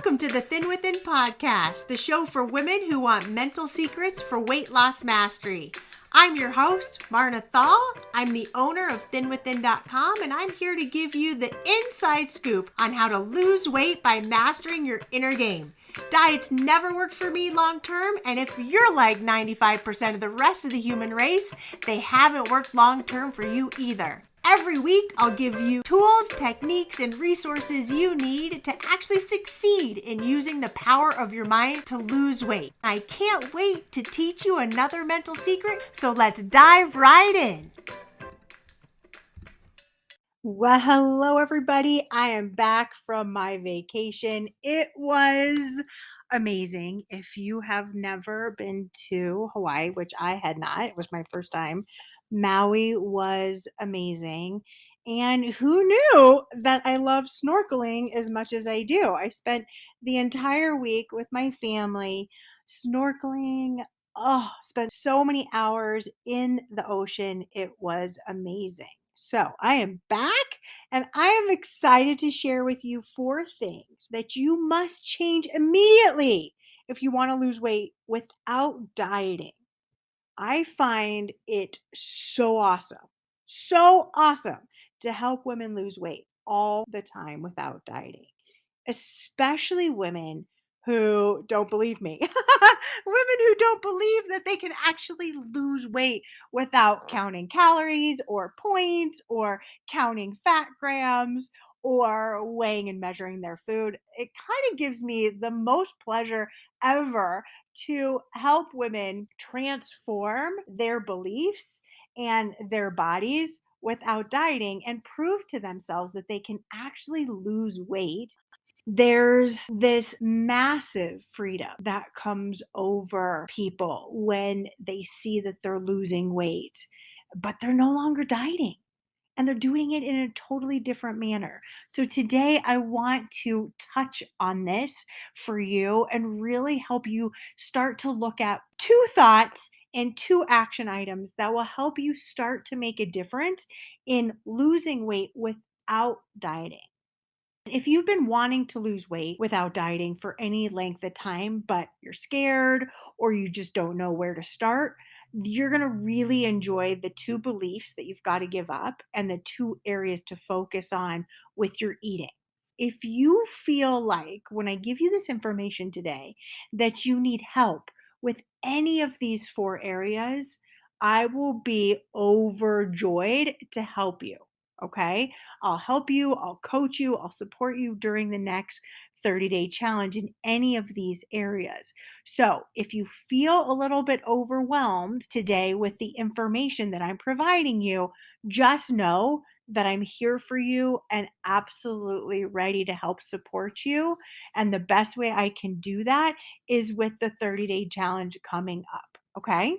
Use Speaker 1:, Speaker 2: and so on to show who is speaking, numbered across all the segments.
Speaker 1: Welcome to the Thin Within podcast, the show for women who want mental secrets for weight loss mastery. I'm your host, Marna Thall. I'm the owner of thinwithin.com, and I'm here to give you the inside scoop on how to lose weight by mastering your inner game. Diets never worked for me long term, and if you're like 95% of the rest of the human race, they haven't worked long term for you either. Every week, I'll give you tools, techniques, and resources you need to actually succeed in using the power of your mind to lose weight. I can't wait to teach you another mental secret, so let's dive right in. Well, hello everybody. I am back from my vacation. It was amazing. If you have never been to Hawaii, which I had not, it was my first time. Maui was amazing. And who knew that I love snorkeling as much as I do? I spent the entire week with my family snorkeling. Oh, spent so many hours in the ocean. It was amazing. So I am back and I am excited to share with you 4 things that you must change immediately if you want to lose weight without dieting. I find it so awesome to help women lose weight all the time without dieting, especially women who don't believe me. Women who don't believe that they can actually lose weight without counting calories or points or counting fat grams or weighing and measuring their food. It kind of gives me the most pleasure ever to help women transform their beliefs and their bodies without dieting and prove to themselves that they can actually lose weight. There's this massive freedom that comes over people when they see that they're losing weight, but they're no longer dieting and they're doing it in a totally different manner. So today I want to touch on this for you and really help you start to look at 2 thoughts and 2 action items that will help you start to make a difference in losing weight without dieting. If you've been wanting to lose weight without dieting for any length of time, but you're scared or you just don't know where to start, you're going to really enjoy the 2 beliefs that you've got to give up and the 2 areas to focus on with your eating. If you feel like when I give you this information today that you need help with any of these 4 areas, I will be overjoyed to help you. Okay. I'll help you. I'll coach you. I'll support you during the next 30-day challenge in any of these areas. So if you feel a little bit overwhelmed today with the information that I'm providing you, just know that I'm here for you and absolutely ready to help support you. And the best way I can do that is with the 30-day challenge coming up. Okay.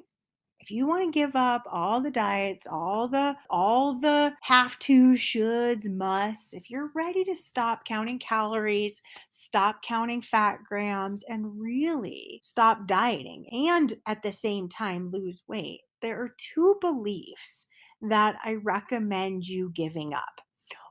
Speaker 1: If you want to give up all the diets, all the have to, shoulds, musts, if you're ready to stop counting calories, stop counting fat grams, and really stop dieting and at the same time lose weight, there are 2 beliefs that I recommend you giving up.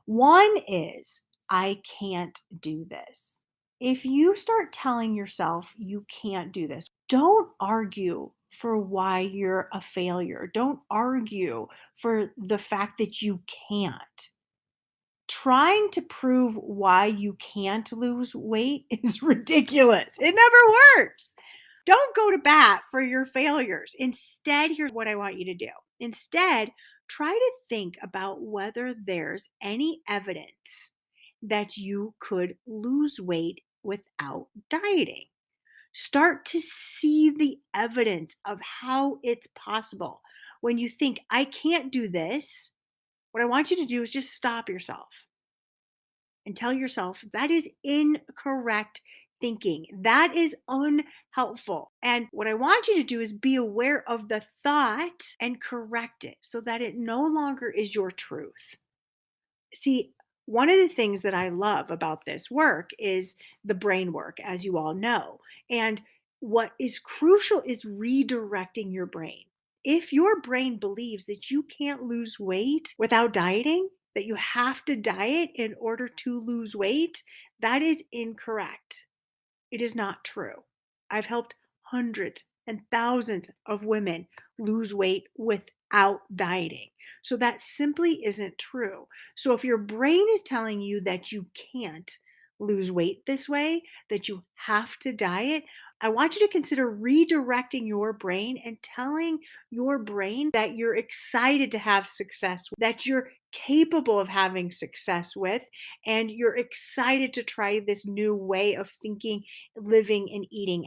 Speaker 1: One is, I can't do this. If you start telling yourself you can't do this, don't argue for why you're a failure. Don't argue for the fact that you can't. Trying to prove why you can't lose weight is ridiculous. It never works. Don't go to bat for your failures. Instead, here's what I want you to do. Instead, try to think about whether there's any evidence that you could lose weight without dieting. Start to see the evidence of how it's possible. When you think, I can't do this, what I want you to do is just stop yourself and tell yourself that is incorrect thinking. That is unhelpful. And what I want you to do is be aware of the thought and correct it so that it no longer is your truth. See, one of the things that I love about this work is the brain work, as you all know. And what is crucial is redirecting your brain. If your brain believes that you can't lose weight without dieting, that you have to diet in order to lose weight, that is incorrect. It is not true. I've helped hundreds and thousands of women lose weight without dieting. So that simply isn't true. So if your brain is telling you that you can't lose weight this way, that you have to diet, I want you to consider redirecting your brain and telling your brain that you're excited to have success, that you're capable of having success with, and you're excited to try this new way of thinking, living, and eating.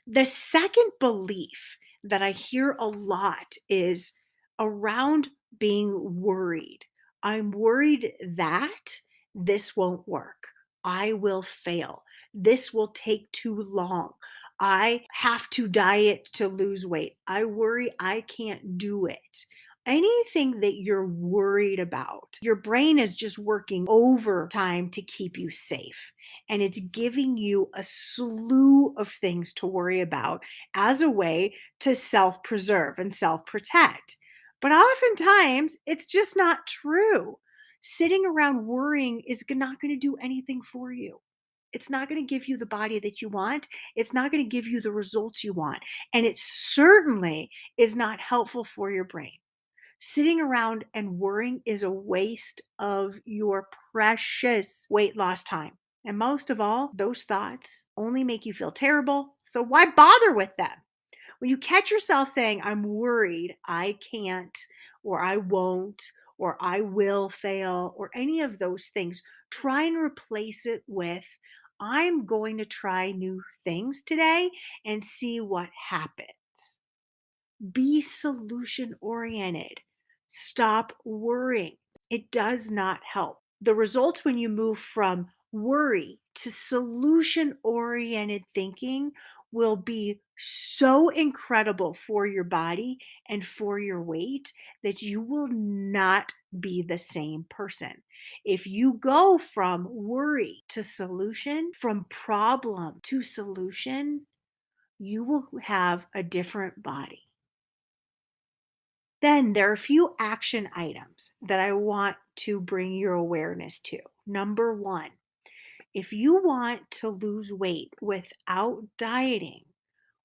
Speaker 1: The second belief that I hear a lot is around being worried. I'm worried that this won't work. I will fail. This will take too long. I have to diet to lose weight. I worry I can't do it. Anything that you're worried about, your brain is just working overtime to keep you safe. And it's giving you a slew of things to worry about as a way to self preserve and self protect. But oftentimes, it's just not true. Sitting around worrying is not going to do anything for you. It's not going to give you the body that you want. It's not going to give you the results you want. And it certainly is not helpful for your brain. Sitting around and worrying is a waste of your precious weight loss time. And most of all, those thoughts only make you feel terrible. So why bother with them? When you catch yourself saying, I'm worried, I can't, or I won't, or I will fail, or any of those things, try and replace it with, I'm going to try new things today and see what happens. Be solution oriented. Stop worrying. It does not help. The results when you move from worry to solution oriented thinking will be so incredible for your body and for your weight that you will not be the same person. If you go from worry to solution, from problem to solution, you will have a different body. Then there are a few action items that I want to bring your awareness to. Number one, if you want to lose weight without dieting,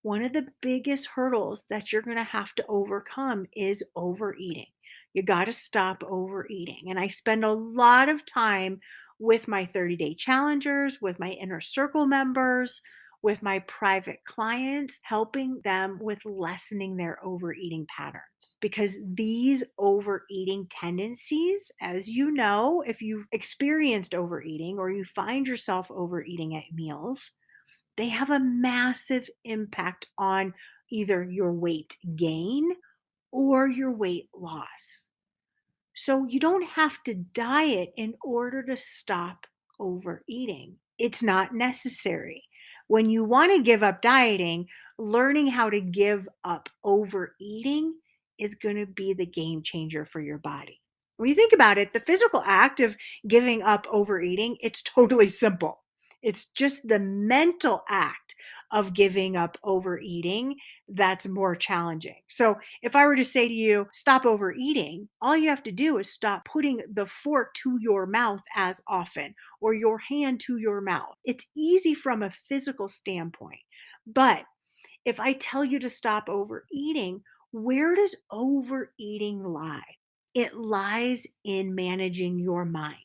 Speaker 1: one of the biggest hurdles that you're going to have to overcome is overeating. You got to stop overeating. And I spend a lot of time with my 30-day challengers, with my inner circle members, with my private clients, helping them with lessening their overeating patterns. Because these overeating tendencies, as you know, if you've experienced overeating or you find yourself overeating at meals, they have a massive impact on either your weight gain or your weight loss. So you don't have to diet in order to stop overeating. It's not necessary. When you want to give up dieting, learning how to give up overeating is going to be the game changer for your body. When you think about it, the physical act of giving up overeating, it's totally simple. It's just the mental act of giving up overeating that's more challenging. So if I were to say to you, stop overeating, all you have to do is stop putting the fork to your mouth as often or your hand to your mouth. It's easy from a physical standpoint. But if I tell you to stop overeating, where does overeating lie? It lies in managing your mind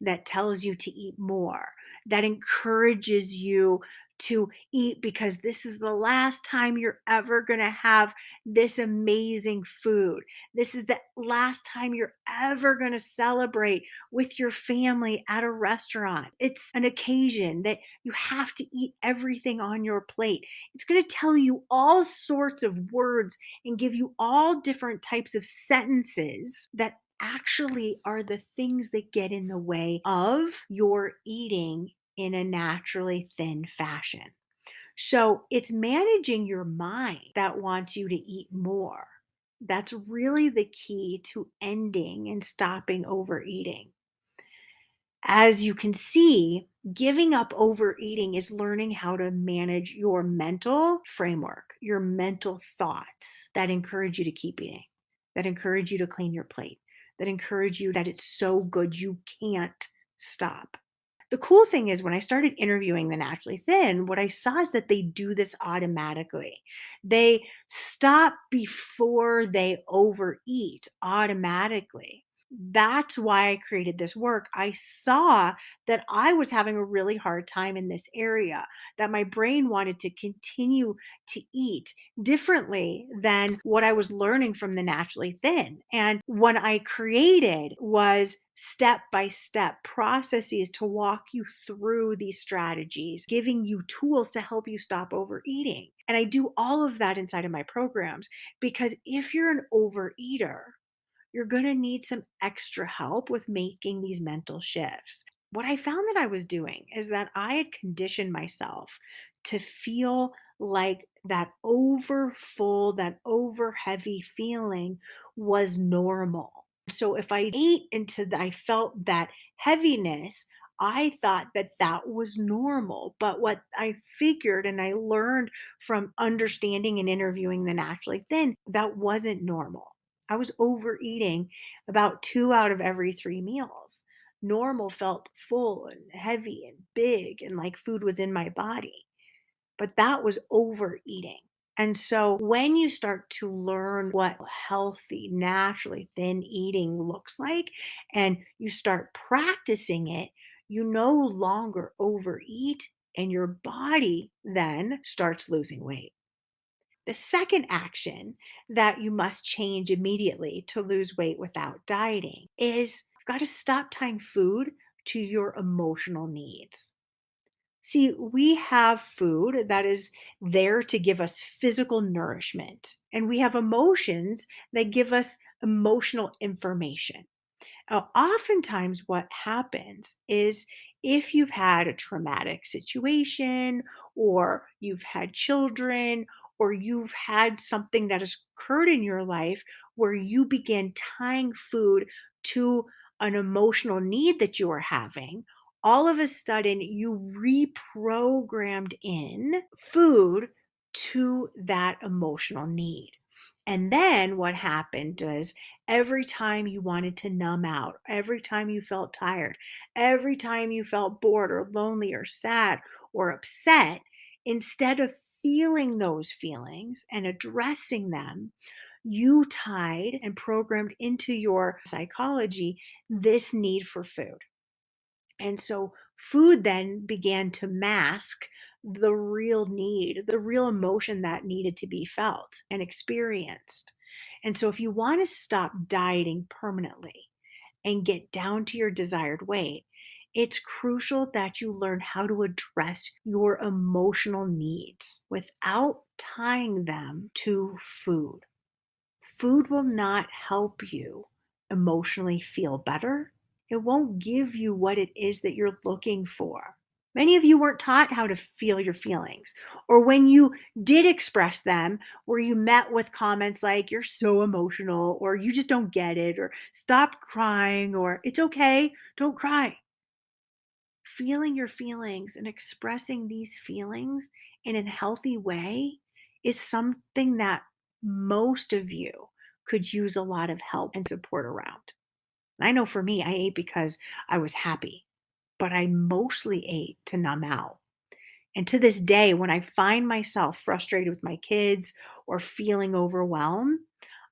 Speaker 1: that tells you to eat more, that encourages you to eat because this is the last time you're ever going to have this amazing food. This is the last time you're ever going to celebrate with your family at a restaurant. It's an occasion that you have to eat everything on your plate. It's going to tell you all sorts of words and give you all different types of sentences that actually are the things that get in the way of your eating in a naturally thin fashion. So it's managing your mind that wants you to eat more. That's really the key to ending and stopping overeating. As you can see, giving up overeating is learning how to manage your mental framework, your mental thoughts that encourage you to keep eating, that encourage you to clean your plate, that encourage you that it's so good you can't stop. The cool thing is when I started interviewing the naturally thin, what I saw is that they do this automatically. They stop before they overeat automatically. That's why I created this work. I saw that I was having a really hard time in this area, that my brain wanted to continue to eat differently than what I was learning from the naturally thin. And what I created was step by step processes to walk you through these strategies, giving you tools to help you stop overeating. And I do all of that inside of my programs because if you're an overeater, you're going to need some extra help with making these mental shifts. What I found that I was doing is that I had conditioned myself to feel like that over full, that over heavy feeling was normal. So if I ate into I felt that heaviness, I thought that that was normal. But what I figured and I learned from understanding and interviewing the naturally thin, that wasn't normal. I was overeating about 2 out of every 3 meals. Normal felt full and heavy and big and like food was in my body, but that was overeating. And so when you start to learn what healthy, naturally thin eating looks like and you start practicing it, you no longer overeat and your body then starts losing weight. The second action that you must change immediately to lose weight without dieting is you've got to stop tying food to your emotional needs. See, we have food that is there to give us physical nourishment, and we have emotions that give us emotional information. Oftentimes, what happens is if you've had a traumatic situation, or you've had children, or you've had something that has occurred in your life where you begin tying food to an emotional need that you are having, all of a sudden you reprogrammed in food to that emotional need. And then what happened was every time you wanted to numb out, every time you felt tired, every time you felt bored or lonely or sad or upset, instead of feeling those feelings and addressing them, you tied and programmed into your psychology this need for food. And so food then began to mask the real need, the real emotion that needed to be felt and experienced. And so if you want to stop dieting permanently and get down to your desired weight, it's crucial that you learn how to address your emotional needs without tying them to food. Food will not help you emotionally feel better. It won't give you what it is that you're looking for. Many of you weren't taught how to feel your feelings. Or when you did express them, were you met with comments like, you're so emotional, or you just don't get it, or stop crying, or it's okay, don't cry. Feeling your feelings and expressing these feelings in a healthy way is something that most of you could use a lot of help and support around. I know for me, I ate because I was happy, but I mostly ate to numb out. And to this day, when I find myself frustrated with my kids or feeling overwhelmed,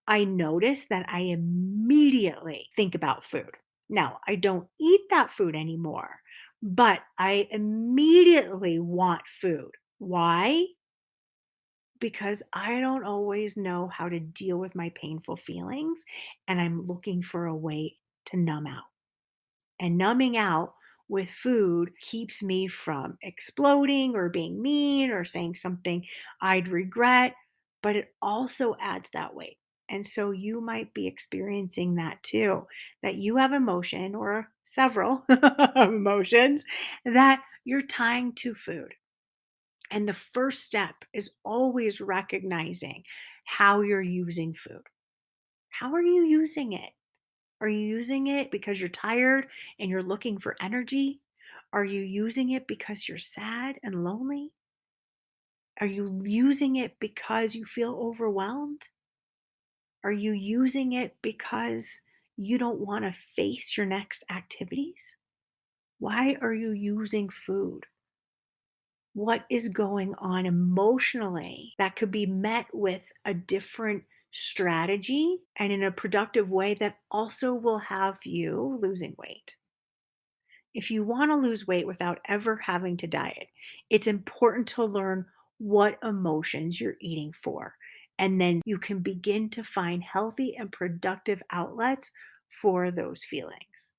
Speaker 1: I notice that I immediately think about food. Now, I don't eat that food anymore, but I immediately want food. Why? Because I don't always know how to deal with my painful feelings, and I'm looking for a way to numb out. And numbing out with food keeps me from exploding or being mean or saying something I'd regret, but it also adds that weight. And so you might be experiencing that too, that you have emotion or several emotions that you're tying to food. And the first step is always recognizing how you're using food. How are you using it? Are you using it because you're tired and you're looking for energy? Are you using it because you're sad and lonely? Are you using it because you feel overwhelmed? Are you using it because you don't want to face your next activities? Why are you using food? What is going on emotionally that could be met with a different strategy and in a productive way that also will have you losing weight? If you want to lose weight without ever having to diet, it's important to learn what emotions you're eating for. And then you can begin to find healthy and productive outlets for those feelings.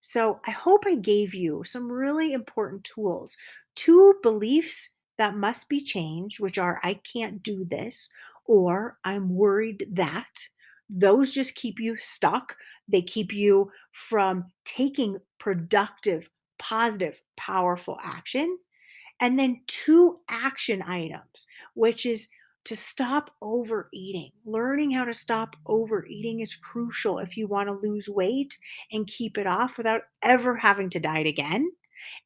Speaker 1: So I hope I gave you some really important tools. Two beliefs that must be changed, which are I can't do this or I'm worried that. Those just keep you stuck. They keep you from taking productive, positive, powerful action. And then two action items, which is to stop overeating. Learning how to stop overeating is crucial if you want to lose weight and keep it off without ever having to diet again.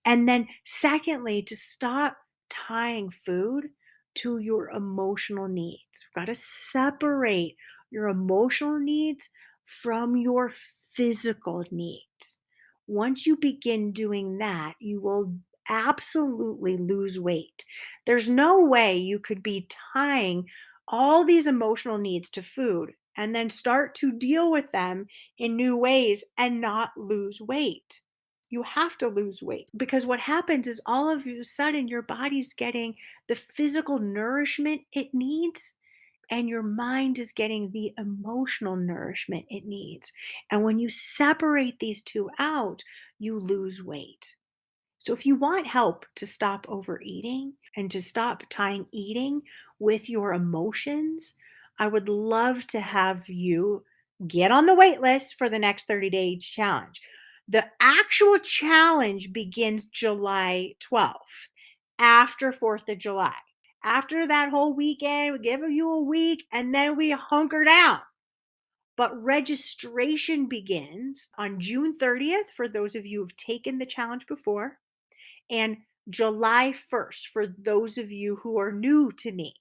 Speaker 1: And then, secondly, to stop tying food to your emotional needs. You've got to separate your emotional needs from your physical needs. Once you begin doing that, you will absolutely lose weight. There's no way you could be tying all these emotional needs to food and then start to deal with them in new ways and not lose weight. You have to lose weight because what happens is all of a sudden your body's getting the physical nourishment it needs and your mind is getting the emotional nourishment it needs. And when you separate these two out, you lose weight. So, if you want help to stop overeating and to stop tying eating with your emotions, I would love to have you get on the wait list for the next 30-day challenge. The actual challenge begins July 12th, after 4th of July. After that whole weekend, we give you a week and then we hunker down. But registration begins on June 30th for those of you who've taken the challenge before and July 1st for those of you who are new to me.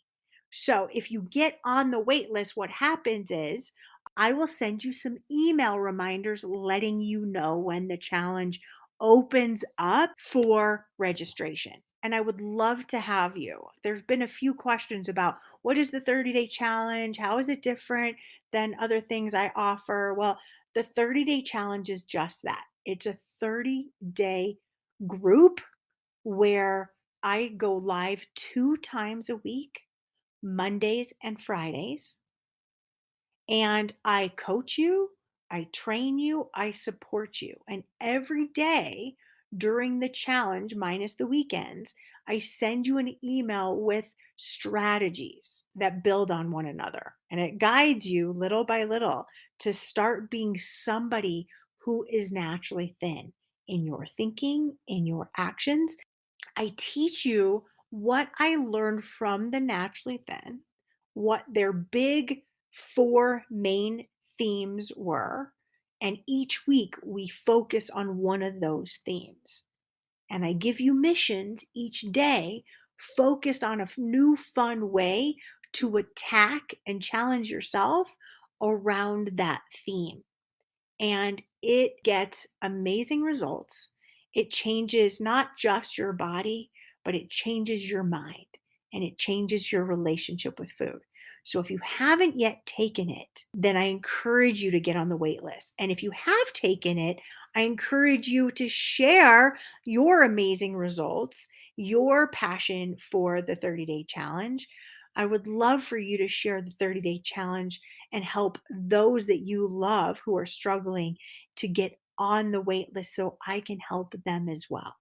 Speaker 1: So if you get on the wait list, what happens is I will send you some email reminders letting you know when the challenge opens up for registration. And I would love to have you. There's been a few questions about what is the 30-day challenge? How is it different than other things I offer? Well, the 30-day challenge is just that. It's a 30-day group where I go live 2 times a week, Mondays and Fridays, and I coach you, I train you, I support you. And every day during the challenge, minus the weekends, I send you an email with strategies that build on one another. And it guides you little by little to start being somebody who is naturally thin in your thinking, in your actions. I teach you what I learned from the naturally thin, what their big 4 main themes were, and each week we focus on one of those themes. And I give you missions each day focused on a new fun way to attack and challenge yourself around that theme, and it gets amazing results. It changes not just your body, but it changes your mind and it changes your relationship with food. So if you haven't yet taken it, then I encourage you to get on the wait list. And if you have taken it, I encourage you to share your amazing results, your passion for the 30-day challenge. I would love for you to share the 30-day challenge and help those that you love who are struggling to get on the wait list so I can help them as well.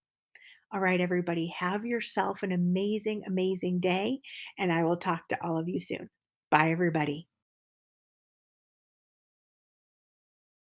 Speaker 1: All right, everybody, have yourself an amazing, amazing day, and I will talk to all of you soon. Bye, everybody.